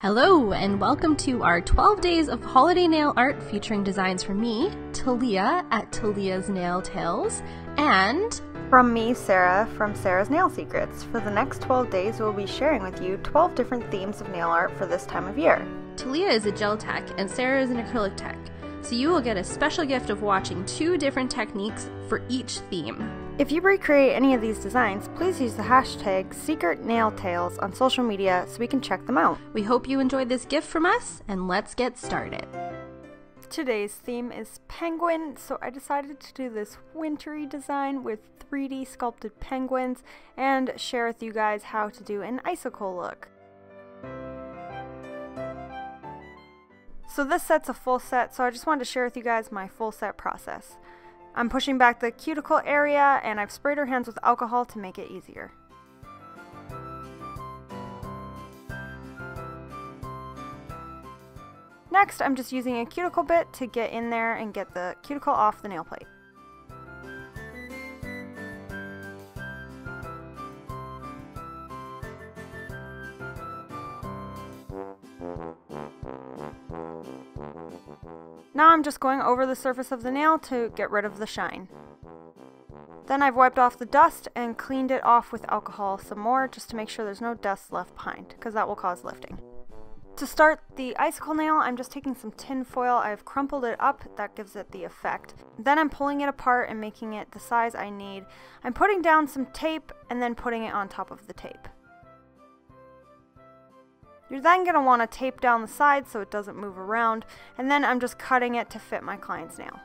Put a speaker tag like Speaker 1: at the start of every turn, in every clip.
Speaker 1: Hello, and welcome to our 12 days of holiday nail art featuring designs from me, Talia at Talia's Nail Tales, and
Speaker 2: from me, Sarah, from Sarah's Nail Secrets. For the next 12 days, we'll be sharing with you 12 different themes of nail art for this time of year.
Speaker 1: Talia is a gel tech and Sarah is an acrylic tech, so you will get a special gift of watching 2 different techniques for each theme.
Speaker 2: If you recreate any of these designs, please use the hashtag #SecretNailTales on social media so we can check them out.
Speaker 1: We hope you enjoyed this gift from us, and let's get started.
Speaker 2: Today's theme is penguin, so I decided to do this wintry design with 3D sculpted penguins and share with you guys how to do an icicle look. So this set's a full set, so I just wanted to share with you guys my full set process. I'm pushing back the cuticle area and I've sprayed her hands with alcohol to make it easier. Next, I'm just using a cuticle bit to get in there and get the cuticle off the nail plate. Now I'm just going over the surface of the nail to get rid of the shine. Then I've wiped off the dust and cleaned it off with alcohol some more just to make sure there's no dust left behind, because that will cause lifting. To start the icicle nail, I'm just taking some tin foil. I've crumpled it up, that gives it the effect. Then I'm pulling it apart and making it the size I need. I'm putting down some tape and then putting it on top of the tape. You're then going to want to tape down the sides so it doesn't move around, and then I'm just cutting it to fit my client's nail.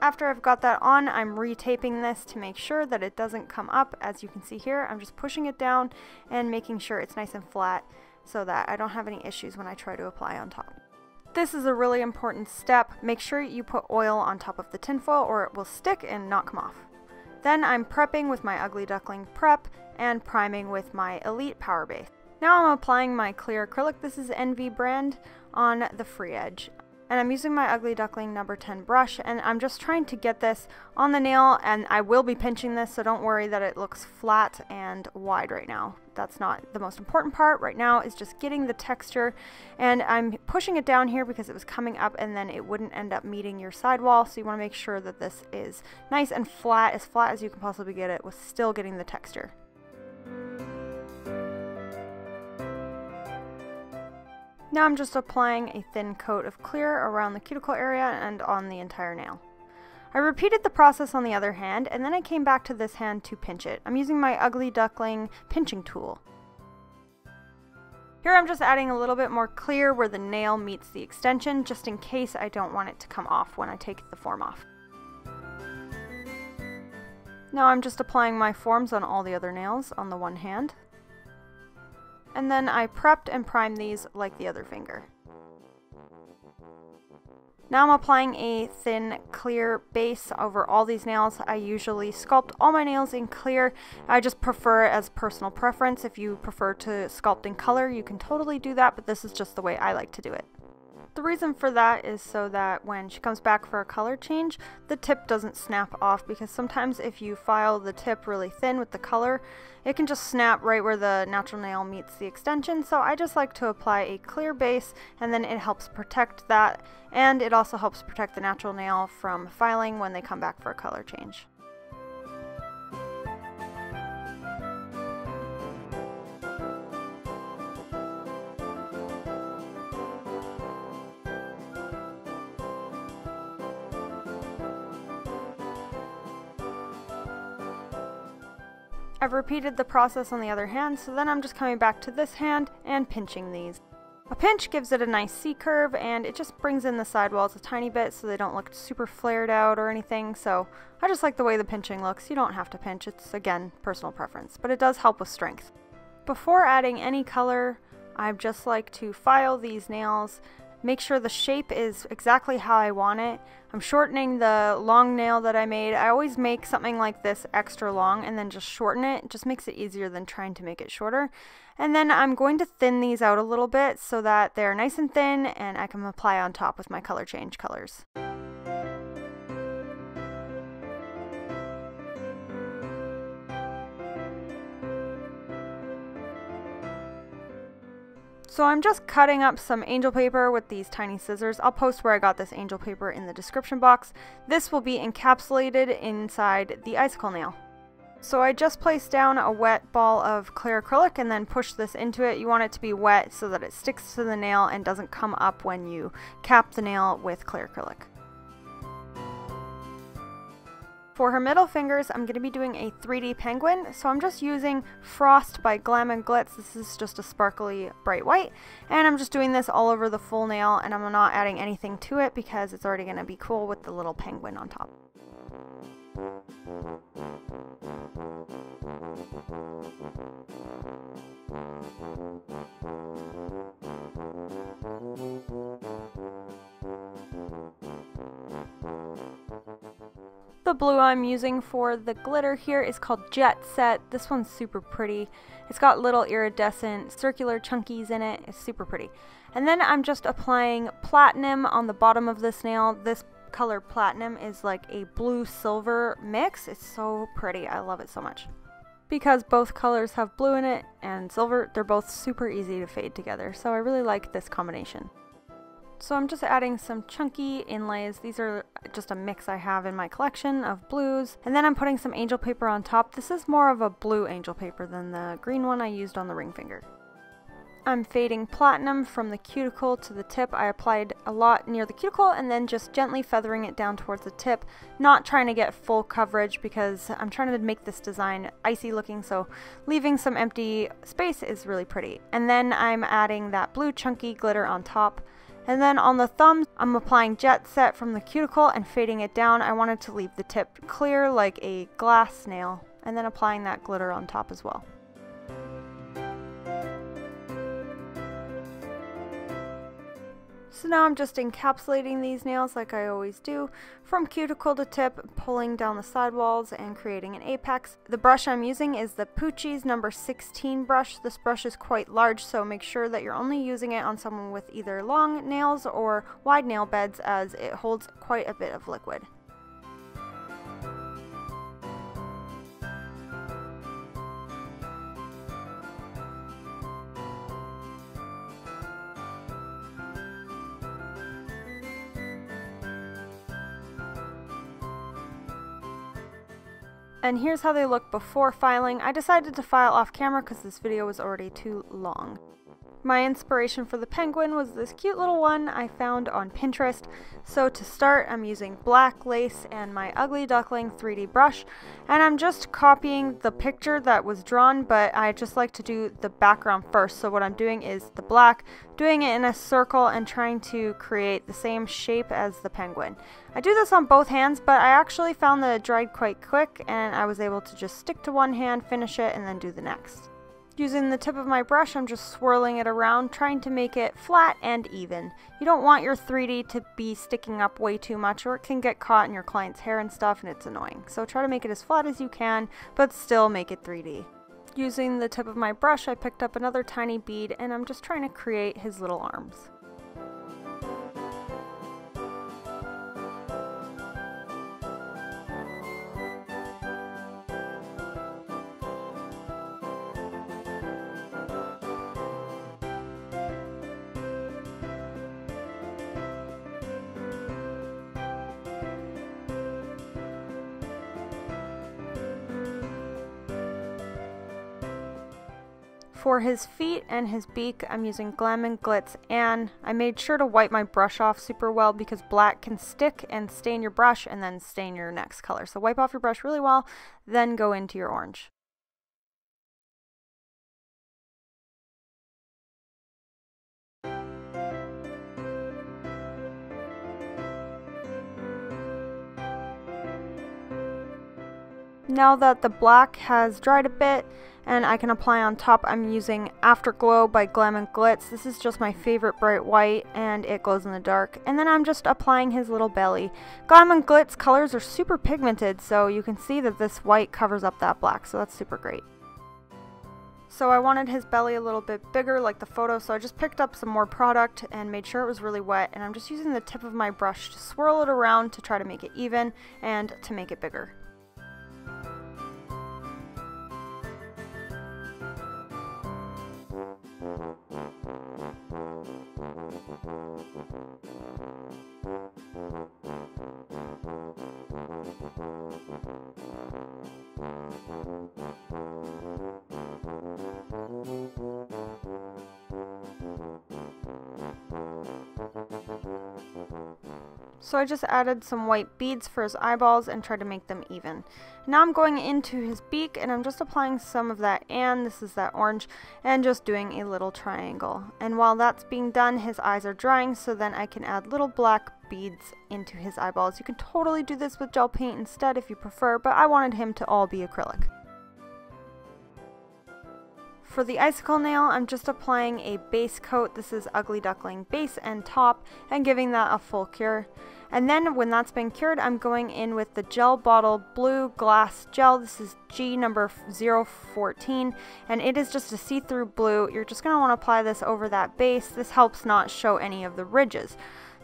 Speaker 2: After I've got that on, I'm retaping this to make sure that it doesn't come up. As you can see here, I'm just pushing it down and making sure it's nice and flat so that I don't have any issues when I try to apply on top. This is a really important step. Make sure you put oil on top of the tinfoil or it will stick and not come off. Then I'm prepping with my Ugly Duckling prep and priming with my Elite Power Base. Now I'm applying my clear acrylic, this is NV brand, on the free edge. And I'm using my Ugly Duckling number 10 brush, and I'm just trying to get this on the nail, and I will be pinching this, so don't worry that it looks flat and wide right now. That's not the most important part. Right now is just getting the texture, and I'm pushing it down here because it was coming up and then it wouldn't end up meeting your sidewall, so you want to make sure that this is nice and flat as you can possibly get it with still getting the texture. Now I'm just applying a thin coat of clear around the cuticle area and on the entire nail. I repeated the process on the other hand, and then I came back to this hand to pinch it. I'm using my Ugly Duckling pinching tool. Here I'm just adding a little bit more clear where the nail meets the extension, just in case I don't want it to come off when I take the form off. Now I'm just applying my forms on all the other nails on the one hand. And then I prepped and primed these like the other finger. Now I'm applying a thin clear base over all these nails. I usually sculpt all my nails in clear. I just prefer it as personal preference. If you prefer to sculpt in color, you can totally do that, but this is just the way I like to do it. The reason for that is so that when she comes back for a color change, the tip doesn't snap off, because sometimes if you file the tip really thin with the color, it can just snap right where the natural nail meets the extension. So I just like to apply a clear base, and then it helps protect that, and it also helps protect the natural nail from filing when they come back for a color change. I've repeated the process on the other hand, so then I'm just coming back to this hand and pinching these. A pinch gives it a nice C-curve, and it just brings in the sidewalls a tiny bit so they don't look super flared out or anything, so I just like the way the pinching looks. You don't have to pinch, it's again personal preference, but it does help with strength. Before adding any color, I just like to file these nails, make sure the shape is exactly how I want it. I'm shortening the long nail that I made. I always make something like this extra long and then just shorten it. It just makes it easier than trying to make it shorter. And then I'm going to thin these out a little bit so that they're nice and thin and I can apply on top with my color change colors. So I'm just cutting up some angel paper with these tiny scissors. I'll post where I got this angel paper in the description box. This will be encapsulated inside the icicle nail. So I just placed down a wet ball of clear acrylic and then pushed this into it. You want it to be wet so that it sticks to the nail and doesn't come up when you cap the nail with clear acrylic. For her middle fingers, I'm going to be doing a 3D penguin, so I'm just using Frost by Glam & Glitz. This is just a sparkly bright white, and I'm just doing this all over the full nail, and I'm not adding anything to it because it's already going to be cool with the little penguin on top. The blue I'm using for the glitter here is called Jet Set. This one's super pretty. It's got little iridescent circular chunkies in it. It's super pretty. And then I'm just applying platinum on the bottom of this nail. This color platinum is like a blue silver mix. It's so pretty. I love it so much. Because both colors have blue in it and silver, they're both super easy to fade together. So I really like this combination. So I'm just adding some chunky inlays. These are just a mix I have in my collection of blues. And then I'm putting some angel paper on top. This is more of a blue angel paper than the green one I used on the ring finger. I'm fading platinum from the cuticle to the tip. I applied a lot near the cuticle and then just gently feathering it down towards the tip. Not trying to get full coverage because I'm trying to make this design icy looking, so leaving some empty space is really pretty. And then I'm adding that blue chunky glitter on top. And then on the thumbs, I'm applying Jet Set from the cuticle and fading it down. I wanted to leave the tip clear like a glass nail, and then applying that glitter on top as well. So now I'm just encapsulating these nails like I always do, from cuticle to tip, pulling down the sidewalls and creating an apex. The brush I'm using is the Poochie's number 16 brush. This brush is quite large, so make sure that you're only using it on someone with either long nails or wide nail beds, as it holds quite a bit of liquid. And here's how they look before filing. I decided to file off camera because this video was already too long. My inspiration for the penguin was this cute little one I found on Pinterest. So to start, I'm using black lace and my Ugly Duckling 3D brush, and I'm just copying the picture that was drawn, but I just like to do the background first. So what I'm doing is the black, doing it in a circle and trying to create the same shape as the penguin. I do this on both hands, but I actually found that it dried quite quick and I was able to just stick to one hand, finish it, and then do the next. Using the tip of my brush, I'm just swirling it around, trying to make it flat and even. You don't want your 3D to be sticking up way too much, or it can get caught in your client's hair and stuff and it's annoying. So try to make it as flat as you can, but still make it 3D. Using the tip of my brush, I picked up another tiny bead and I'm just trying to create his little arms. For his feet and his beak, I'm using Glam & Glitz, and I made sure to wipe my brush off super well because black can stick and stain your brush and then stain your next color. So wipe off your brush really well, then go into your orange. Now that the black has dried a bit and I can apply on top, I'm using Afterglow by Glam & Glitz. This is just my favorite bright white and it glows in the dark. And then I'm just applying his little belly. Glam & Glitz colors are super pigmented, so you can see that this white covers up that black, so that's super great. So I wanted his belly a little bit bigger like the photo, so I just picked up some more product and made sure it was really wet, and I'm just using the tip of my brush to swirl it around to try to make it even and to make it bigger. So I just added some white beads for his eyeballs and tried to make them even. Now I'm going into his beak and I'm just applying some of that, and this is that orange, and just doing a little triangle. And while that's being done, his eyes are drying, so then I can add little black beads into his eyeballs. You can totally do this with gel paint instead if you prefer, but I wanted him to all be acrylic. For the icicle nail, I'm just applying a base coat. This is Ugly Duckling base and top, and giving that a full cure. And then when that's been cured, I'm going in with the gel bottle blue glass gel. This is G number 014, and it is just a see-through blue. You're just going to want to apply this over that base. This helps not show any of the ridges.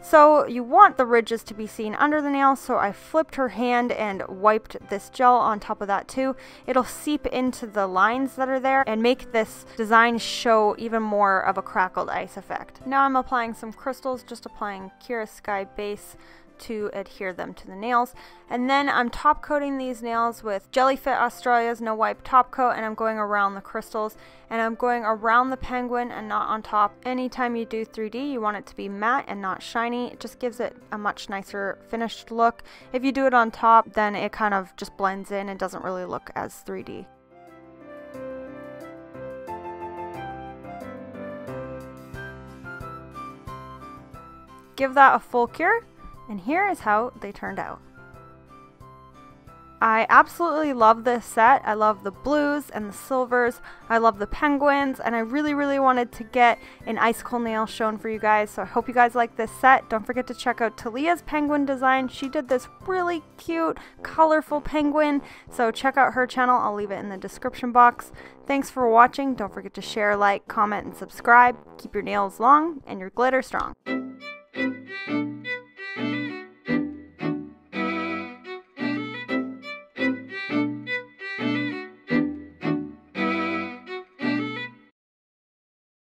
Speaker 2: So you want the ridges to be seen under the nail, so I flipped her hand and wiped this gel on top of that too. It'll seep into the lines that are there and make this design show even more of a crackled ice effect. Now I'm applying some crystals, just applying Kira Sky base to adhere them to the nails. And then I'm top coating these nails with Jellyfit Australia's No Wipe top coat, and I'm going around the crystals, and I'm going around the penguin and not on top. Anytime you do 3D, you want it to be matte and not shiny. It just gives it a much nicer finished look. If you do it on top, then it kind of just blends in and doesn't really look as 3D. Give that a full cure, and here is how they turned out. I absolutely love this set. I love the blues and the silvers. I love the penguins, and I really wanted to get an icicle nail shown for you guys, so I hope you guys like this set. Don't forget to check out Talia's penguin design. She did this really cute, colorful penguin, so check out her channel. I'll leave it in the description box. Thanks for watching. Don't forget to share, like, comment, and subscribe. Keep your nails long and your glitter strong.